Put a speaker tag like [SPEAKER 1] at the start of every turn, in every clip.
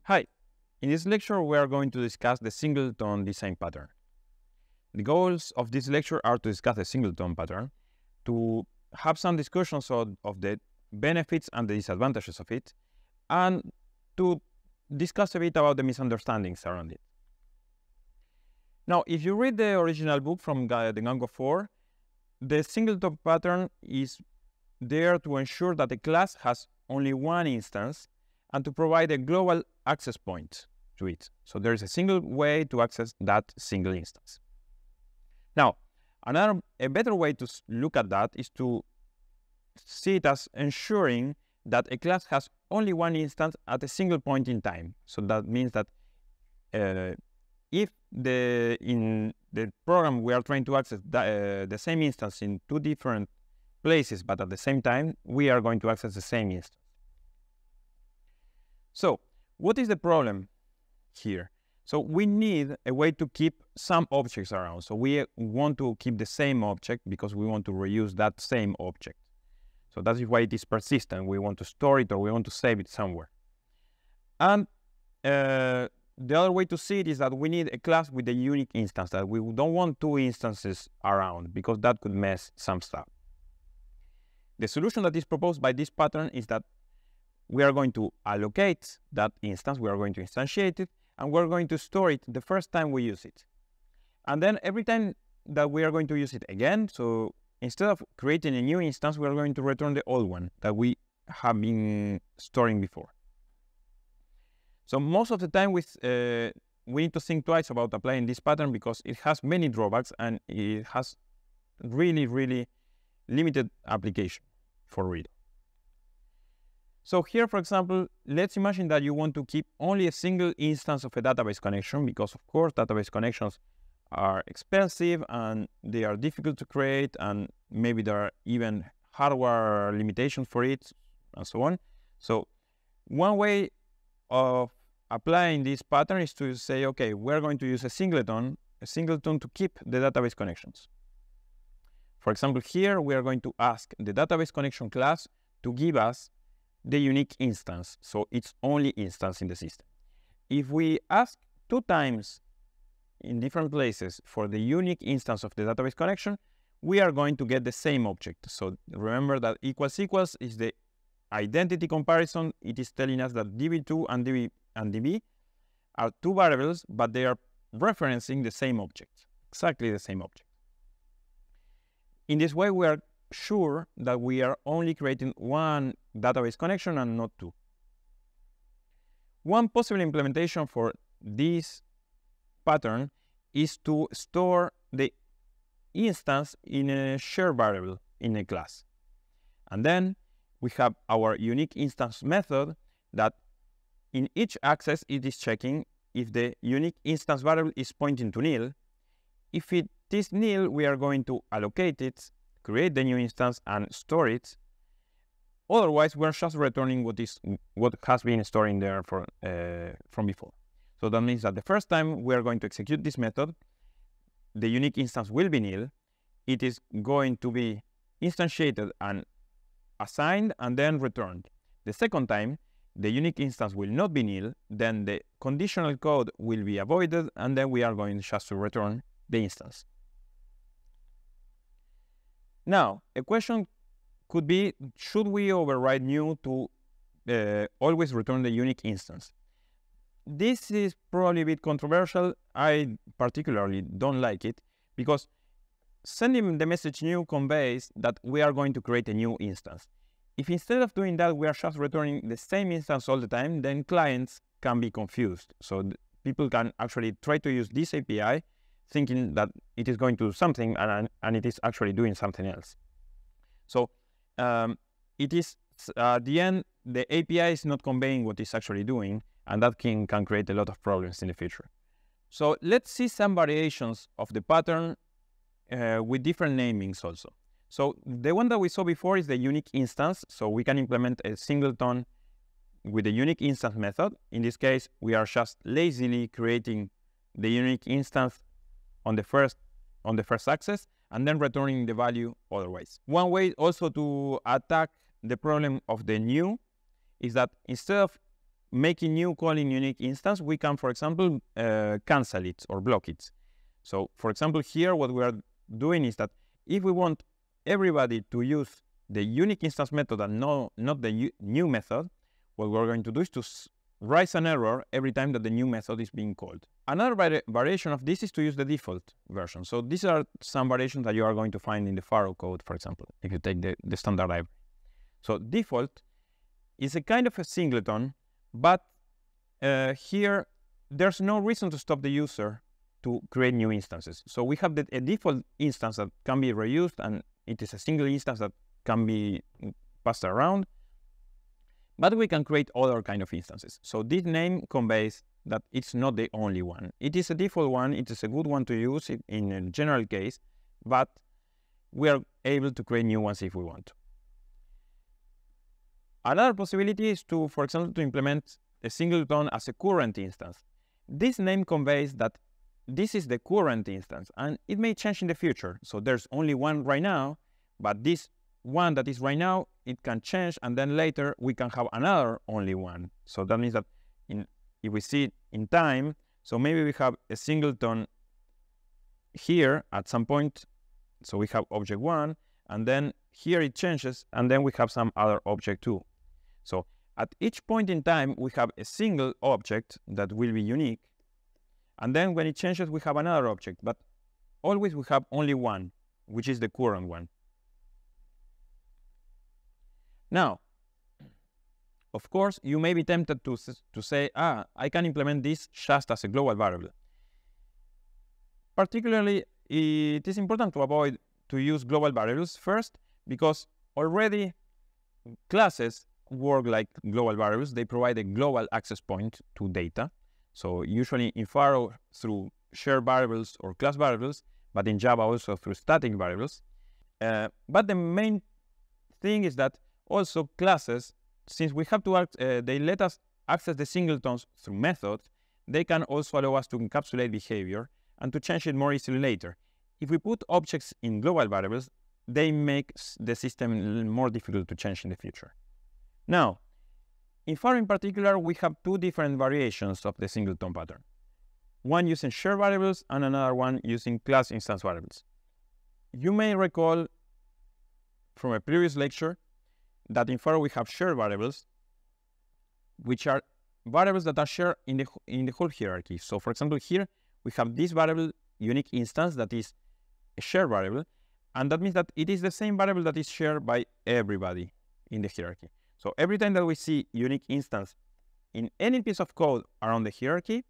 [SPEAKER 1] Hi, in this lecture we are going to discuss the Singleton design pattern. The goals of this lecture are to discuss the Singleton pattern, to have some discussions of the benefits and the disadvantages of it, and to discuss a bit about the misunderstandings around it. Now, if you read the original book from the Gango 4, the Singleton pattern is there to ensure that the class has only one instance and to provide a global access point to it. So there is a single way to access that single instance. Now, a better way to look at that is to see it as ensuring that a class has only one instance at a single point in time. So that means that if in the program we are trying to access the same instance in two different places, but at the same time, we are going to access the same instance. So what is the problem here? So we need a way to keep some objects around. So we want to keep the same object because we want to reuse that same object. So that is why it is persistent. We want to store it or we want to save it somewhere. And the other way to see it is that we need a class with a unique instance, that we don't want two instances around because that could mess some stuff. The solution that is proposed by this pattern is that we are going to allocate that instance, we are going to instantiate it, and we're going to store it the first time we use it. And then every time that we are going to use it again, so instead of creating a new instance, we are going to return the old one that we have been storing before. So most of the time we need to think twice about applying this pattern because it has many drawbacks and it has really limited application for real. So here, for example, let's imagine that you want to keep only a single instance of a database connection because, of course, database connections are expensive and they are difficult to create and maybe there are even hardware limitations for it and so on. So one way of applying this pattern is to say, okay, we're going to use a singleton to keep the database connections. For example, here we are going to ask the database connection class to give us the unique instance, so its only instance in the system. If we ask 2 times in different places for the unique instance of the database connection, we are going to get the same object. So remember that equals is the identity comparison. It is telling us that db2 and db are 2 variables, but they are referencing the same object, exactly the same object. In this way, we are sure that we are only creating one database connection and not 2. One possible implementation for this pattern is to store the instance in a shared variable in a class. And then we have our unique instance method that in each access it is checking if the unique instance variable is pointing to nil. If it is nil, we are going to allocate it, create the new instance and store it. Otherwise, we're just returning what has been stored in there from before. So that means that the first time we are going to execute this method, the unique instance will be nil. It is going to be instantiated and assigned and then returned. The second time, the unique instance will not be nil. Then the conditional code will be avoided, and then we are going just to return the instance. Now, a question could be, should we override new to always return the unique instance? This is probably a bit controversial. I particularly don't like it because sending the message new conveys that we are going to create a new instance. If instead of doing that, we are just returning the same instance all the time, then clients can be confused. So people can actually try to use this API thinking that it is going to do something and it is actually doing something else. So it is, at the end, the API is not conveying what it's actually doing, and that can create a lot of problems in the future. So let's see some variations of the pattern with different namings also. So the one that we saw before is the unique instance. So we can implement a singleton with a unique instance method. In this case, we are just lazily creating the unique instance on the first access and then returning the value otherwise. One way also to attack the problem of the new is that instead of making new calling unique instance, we can, for example, cancel it or block it. So, for example, here what we are doing is that if we want everybody to use the unique instance method and not the new method, what we're going to do is to raise an error every time that the new method is being called. Another variation of this is to use the default version. So these are some variations that you are going to find in the Faro code, for example, if you take the standard library. So default is a kind of a singleton, but here there's no reason to stop the user to create new instances. So we have a default instance that can be reused, and it is a single instance that can be passed around, but we can create other kind of instances. So this name conveys that it's not the only one. It is a default one, it is a good one to use in a general case, but we are able to create new ones if we want to. Another possibility is to, for example, to implement a singleton as a current instance. This name conveys that this is the current instance, and it may change in the future. So there's only one right now, but this one that is right now, it can change, and then later we can have another only one. So that means that if we see it in time, so maybe we have a singleton here at some point. So we have object 1, and then here it changes, and then we have some other object 2. So at each point in time, we have a single object that will be unique, and then when it changes, we have another object, but always we have only one, which is the current one. Now, of course, you may be tempted to say, I can implement this just as a global variable. Particularly, it is important to avoid to use global variables first, because already classes work like global variables. They provide a global access point to data. So usually in Faro through shared variables or class variables, but in Java also through static variables. But the main thing is that also classes, since we have to they let us access the singletons through methods, they can also allow us to encapsulate behavior and to change it more easily later. If we put objects in global variables, they make the system more difficult to change in the future. Now, in Faro in particular, we have two different variations of the singleton pattern. One using shared variables and another one using class instance variables. You may recall from a previous lecture that in Faro we have shared variables, which are variables that are shared in the whole hierarchy. So for example, here we have this variable unique instance that is a shared variable, and that means that it is the same variable that is shared by everybody in the hierarchy. So every time that we see unique instance in any piece of code around the hierarchy,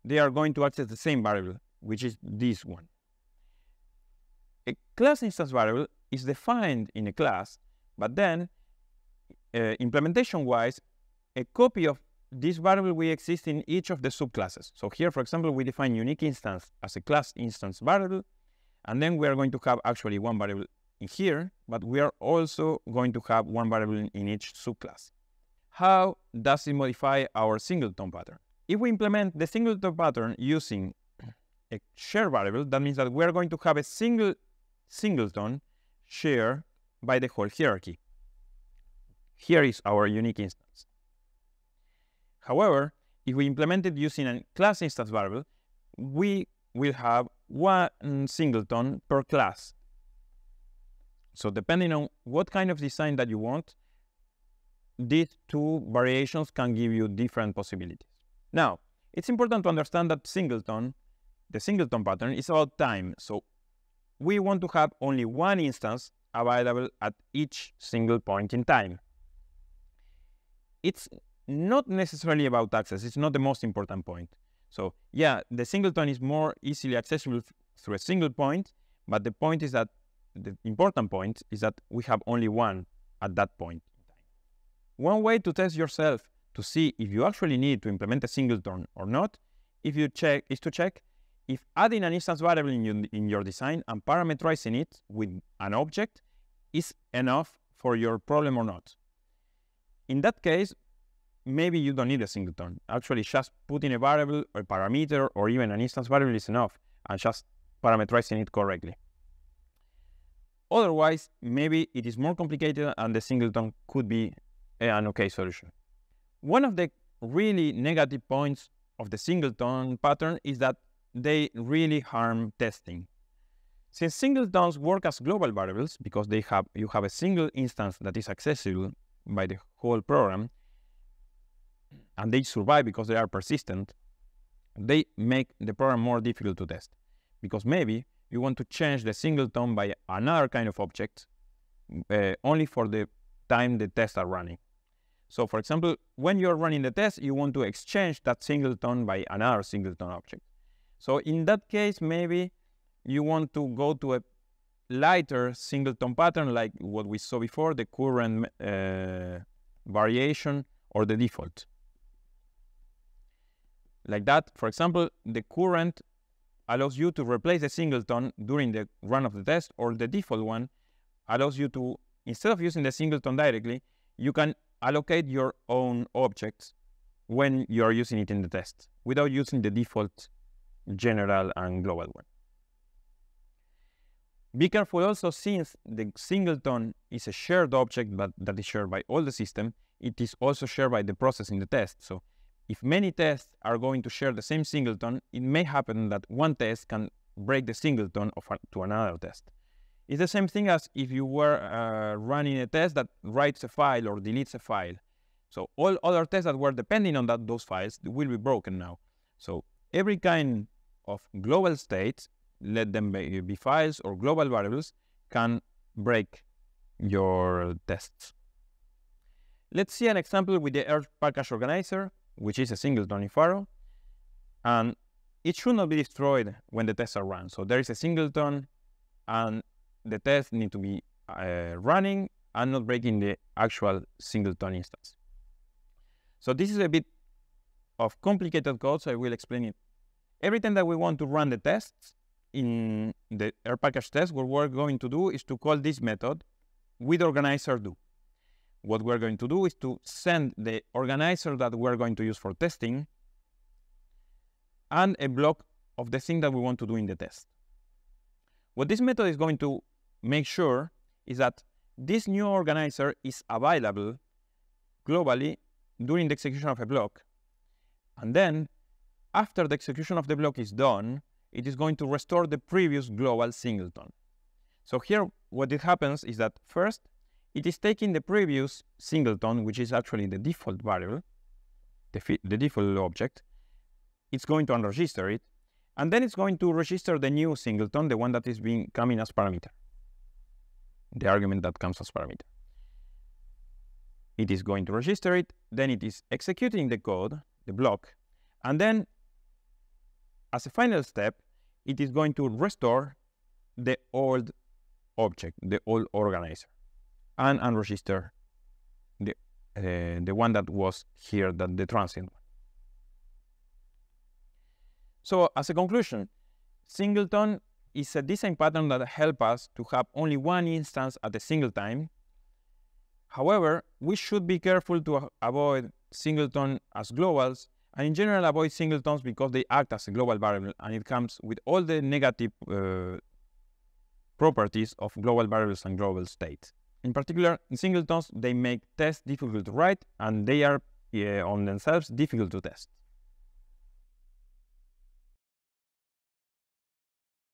[SPEAKER 1] they are going to access the same variable, which is this one. A class instance variable is defined in a class, but then implementation-wise, a copy of this variable will exist in each of the subclasses. So here, for example, we define unique instance as a class instance variable, and then we are going to have actually one variable in here, but we are also going to have one variable in each subclass. How does it modify our singleton pattern? If we implement the singleton pattern using a shared variable, that means that we are going to have a single singleton shared by the whole hierarchy. Here is our unique instance. However, if we implement it using a class instance variable, we will have one singleton per class. So depending on what kind of design that you want, these two variations can give you different possibilities. Now, it's important to understand that the singleton pattern is about time. So we want to have only one instance available at each single point in time. It's not necessarily about access. It's not the most important point. So yeah, the singleton is more easily accessible through a single point, but the point is that the important point is that we have only one at that point in time. One way to test yourself to see if you actually need to implement a singleton or not, is to check if adding an instance variable in your design and parameterizing it with an object is enough for your problem or not. In that case, maybe you don't need a singleton. Actually, just putting a variable, a parameter, or even an instance variable is enough, and just parameterizing it correctly. Otherwise, maybe it is more complicated and the singleton could be an okay solution. One of the really negative points of the singleton pattern is that they really harm testing. Since singletons work as global variables because you have a single instance that is accessible by the whole program, and they survive because they are persistent, they make the program more difficult to test. Because maybe you want to change the singleton by another kind of object only for the time the tests are running. So for example, when you're running the test, you want to exchange that singleton by another singleton object. So in that case, maybe you want to go to a lighter singleton pattern like what we saw before, the current variation or the default. Like that, for example, the current allows you to replace the singleton during the run of the test, or the default one allows you to, instead of using the singleton directly, you can allocate your own objects when you are using it in the test without using the default general and global one. Be careful also, since the singleton is a shared object but that is shared by all the system, it is also shared by the process in the test. So if many tests are going to share the same singleton, it may happen that one test can break the singleton to another test. It's the same thing as if you were running a test that writes a file or deletes a file. So all other tests that were depending on those files will be broken now. So every kind of global state, let them be files or global variables, can break your tests. Let's see an example with the EVREF package organizer, which is a singleton in Faro, and it should not be destroyed when the tests are run. So there is a singleton, and the tests need to be running and not breaking the actual singleton instance. So this is a bit of complicated code, so I will explain it. Every time that we want to run the tests in the EVREF package test, what we're going to do is to call this method with organizer do. What we're going to do is to send the organizer that we're going to use for testing and a block of the thing that we want to do in the test. What this method is going to make sure is that this new organizer is available globally during the execution of a block. And then, after the execution of the block is done, it is going to restore the previous global singleton. So here, what it happens is that first, it is taking the previous singleton, which is actually the default variable, the default object. It's going to unregister it, and then it's going to register the new singleton, the one that is coming as parameter, the argument that comes as parameter. It is going to register it, then it is executing the code, the block, and then as a final step, it is going to restore the old object, the old organizer, and unregister the one that was here, the transient one. So as a conclusion, singleton is a design pattern that helps us to have only one instance at a single time. However, we should be careful to avoid singleton as globals, and in general avoid singletons because they act as a global variable, and it comes with all the negative properties of global variables and global states. In particular, in singletons, they make tests difficult to write, and they are on themselves difficult to test.